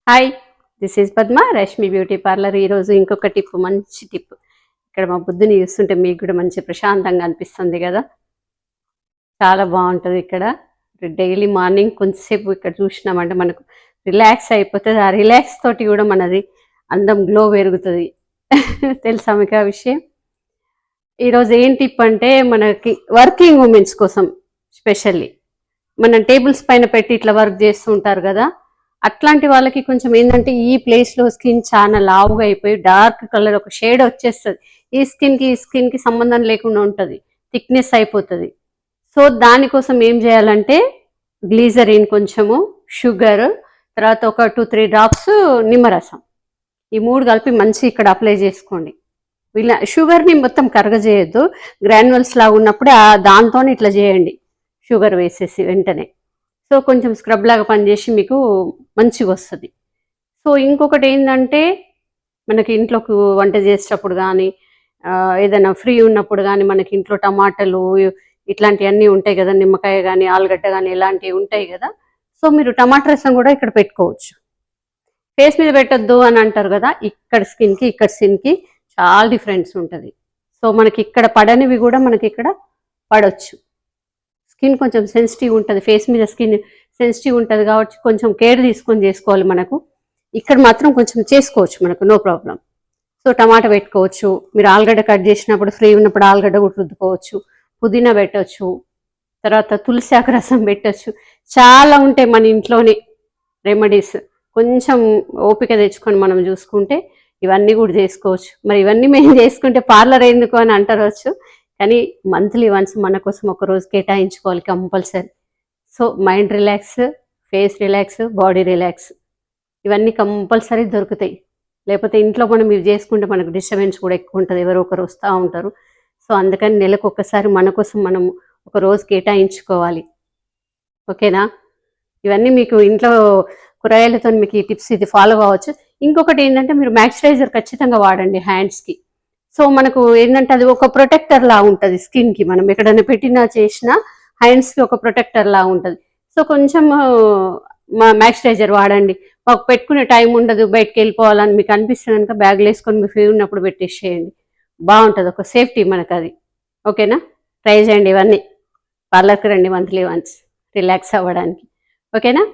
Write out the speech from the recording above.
Hi, this is Padma Rashmi beauty parlour. ఈరోజు ఇంకొక tip, మంచి టిప్. ఇక్కడ మా బుద్ధిని చూస్తుంటే మీకు కూడా మంచి ప్రశాంతంగా అనిపిస్తుంది కదా. చాలా బాగుంటుంది ఇక్కడ. డైలీ మార్నింగ్ కొంచెంసేపు ఇక్కడ చూసినామంటే మనకు రిలాక్స్ అయిపోతుంది. ఆ రిలాక్స్ తోటి కూడా మనది అందం గ్లో పెరుగుతుంది. తెలుసా మీకు ఆ విషయం? ఈరోజు ఏం టిప్ అంటే మనకి వర్కింగ్ ఉమెన్స్ కోసం స్పెషల్లీ మనం టేబుల్స్ పైన పెట్టి ఇట్లా వర్క్ చేస్తూ ఉంటారు కదా. అట్లాంటి వాళ్ళకి కొంచెం ఏంటంటే ఈ ప్లేస్లో స్కిన్ చాలా లావుగా అయిపోయి డార్క్ కలర్ ఒక షేడ్ వచ్చేస్తుంది. ఈ స్కిన్కి సంబంధం లేకుండా ఉంటుంది, థిక్నెస్ అయిపోతుంది. సో దానికోసం ఏం చేయాలంటే గ్లీజరిన్, కొంచెము షుగర్, తర్వాత ఒక 2-3 డ్రాప్స్ నిమ్మరసం, ఈ 3 కలిపి మంచి ఇక్కడ అప్లై చేసుకోండి. షుగర్ని మొత్తం కరగజేయద్దు, గ్రాన్యువల్స్ లాగా ఉన్నప్పుడే దాంతో ఇట్లా చేయండి, షుగర్ వేసేసి వెంటనే. సో కొంచెం స్క్రబ్ లాగా పనిచేసి మీకు మంచిగా వస్తుంది. సో ఇంకొకటి ఏంటంటే మనకి ఇంట్లోకి వంట చేసేటప్పుడు కానీ ఏదైనా ఫ్రీ ఉన్నప్పుడు కానీ మనకి ఇంట్లో టమాటాలు ఇట్లాంటివన్నీ ఉంటాయి కదా, నిమ్మకాయ కానీ ఆలుగడ్డ కానీ ఇలాంటివి ఉంటాయి కదా. సో మీరు టమాటా రసం కూడా ఇక్కడ పెట్టుకోవచ్చు. ఫేస్ మీద పెట్టొద్దు అని అంటారు కదా, ఇక్కడ స్కిన్కి చాలా డిఫరెన్స్ ఉంటుంది. సో మనకి ఇక్కడ పడనివి కూడా మనకి ఇక్కడ పడవచ్చు. స్కిన్ కొంచెం సెన్సిటివ్ ఉంటుంది, ఫేస్ మీద స్కిన్ సెన్సిటివ్ ఉంటుంది కాబట్టి కొంచెం కేర్ తీసుకొని చేసుకోవాలి. మనకు ఇక్కడ మాత్రం కొంచెం చేసుకోవచ్చు, మనకు నో ప్రాబ్లం. సో టమాటా పెట్టుకోవచ్చు, మీరు ఆలుగడ్డ కట్ చేసినప్పుడు ఫ్రీ ఉన్నప్పుడు ఆలుగడ్డ కూడా రుద్దుకోవచ్చు, పుదీనా పెట్టవచ్చు, తర్వాత తులసి ఆకు రసం పెట్టచ్చు. చాలా ఉంటాయి మన ఇంట్లోనే రెమెడీస్. కొంచెం ఓపిక తెచ్చుకొని మనం చూసుకుంటే ఇవన్నీ కూడా చేసుకోవచ్చు. మరి ఇవన్నీ మేము చేసుకుంటే పార్లర్ ఎందుకు అని అంటారవచ్చు, కానీ మంత్లీ వన్స్ మన కోసం ఒక రోజు కేటాయించుకోవాలి compulsory. So mind relax, face relax, body relax ఇవన్నీ కంపల్సరీ దొరుకుతాయి. లేకపోతే ఇంట్లో మనం ఇవి చేసుకుంటే మనకు డిస్టర్బెన్స్ కూడా ఎక్కువ ఉంటుంది, ఎవరో ఒకరు వస్తూ ఉంటారు. సో అందుకని నెలకు ఒక్కసారి మన కోసం మనం ఒక రోజు కేటాయించుకోవాలి. ఓకేనా? ఇవన్నీ మీకు ఇంట్లో కూరగాయలతో మీకు ఈ టిప్స్ ఇది ఫాలో అవ్వచ్చు. ఇంకొకటి ఏంటంటే మీరు మాయిశ్చరైజర్ ఖచ్చితంగా వాడండి హ్యాండ్స్కి. సో మనకు ఏంటంటే అది ఒక ప్రొటెక్టర్ లా ఉంటుంది స్కిన్కి. మనం ఎక్కడైనా పెట్టినా చేసినా హ్యాండ్స్కి ఒక ప్రొటెక్టర్ లా ఉంటుంది. సో కొంచెం మాయిశ్చరైజర్ వాడండి. మాకు పెట్టుకునే టైం ఉండదు, బయటకు వెళ్ళిపోవాలని మీకు అనిపిస్తుంది కనుక బ్యాగ్లో వేసుకొని మీ ఫ్రీ ఉన్నప్పుడు పెట్టేసేయండి, బాగుంటుంది, ఒక సేఫ్టీ మనకు అది. ఓకేనా? ట్రై చేయండి ఇవన్నీ. పార్లర్కి రండి మంత్లీ వన్స్ రిలాక్స్ అవ్వడానికి. ఓకేనా?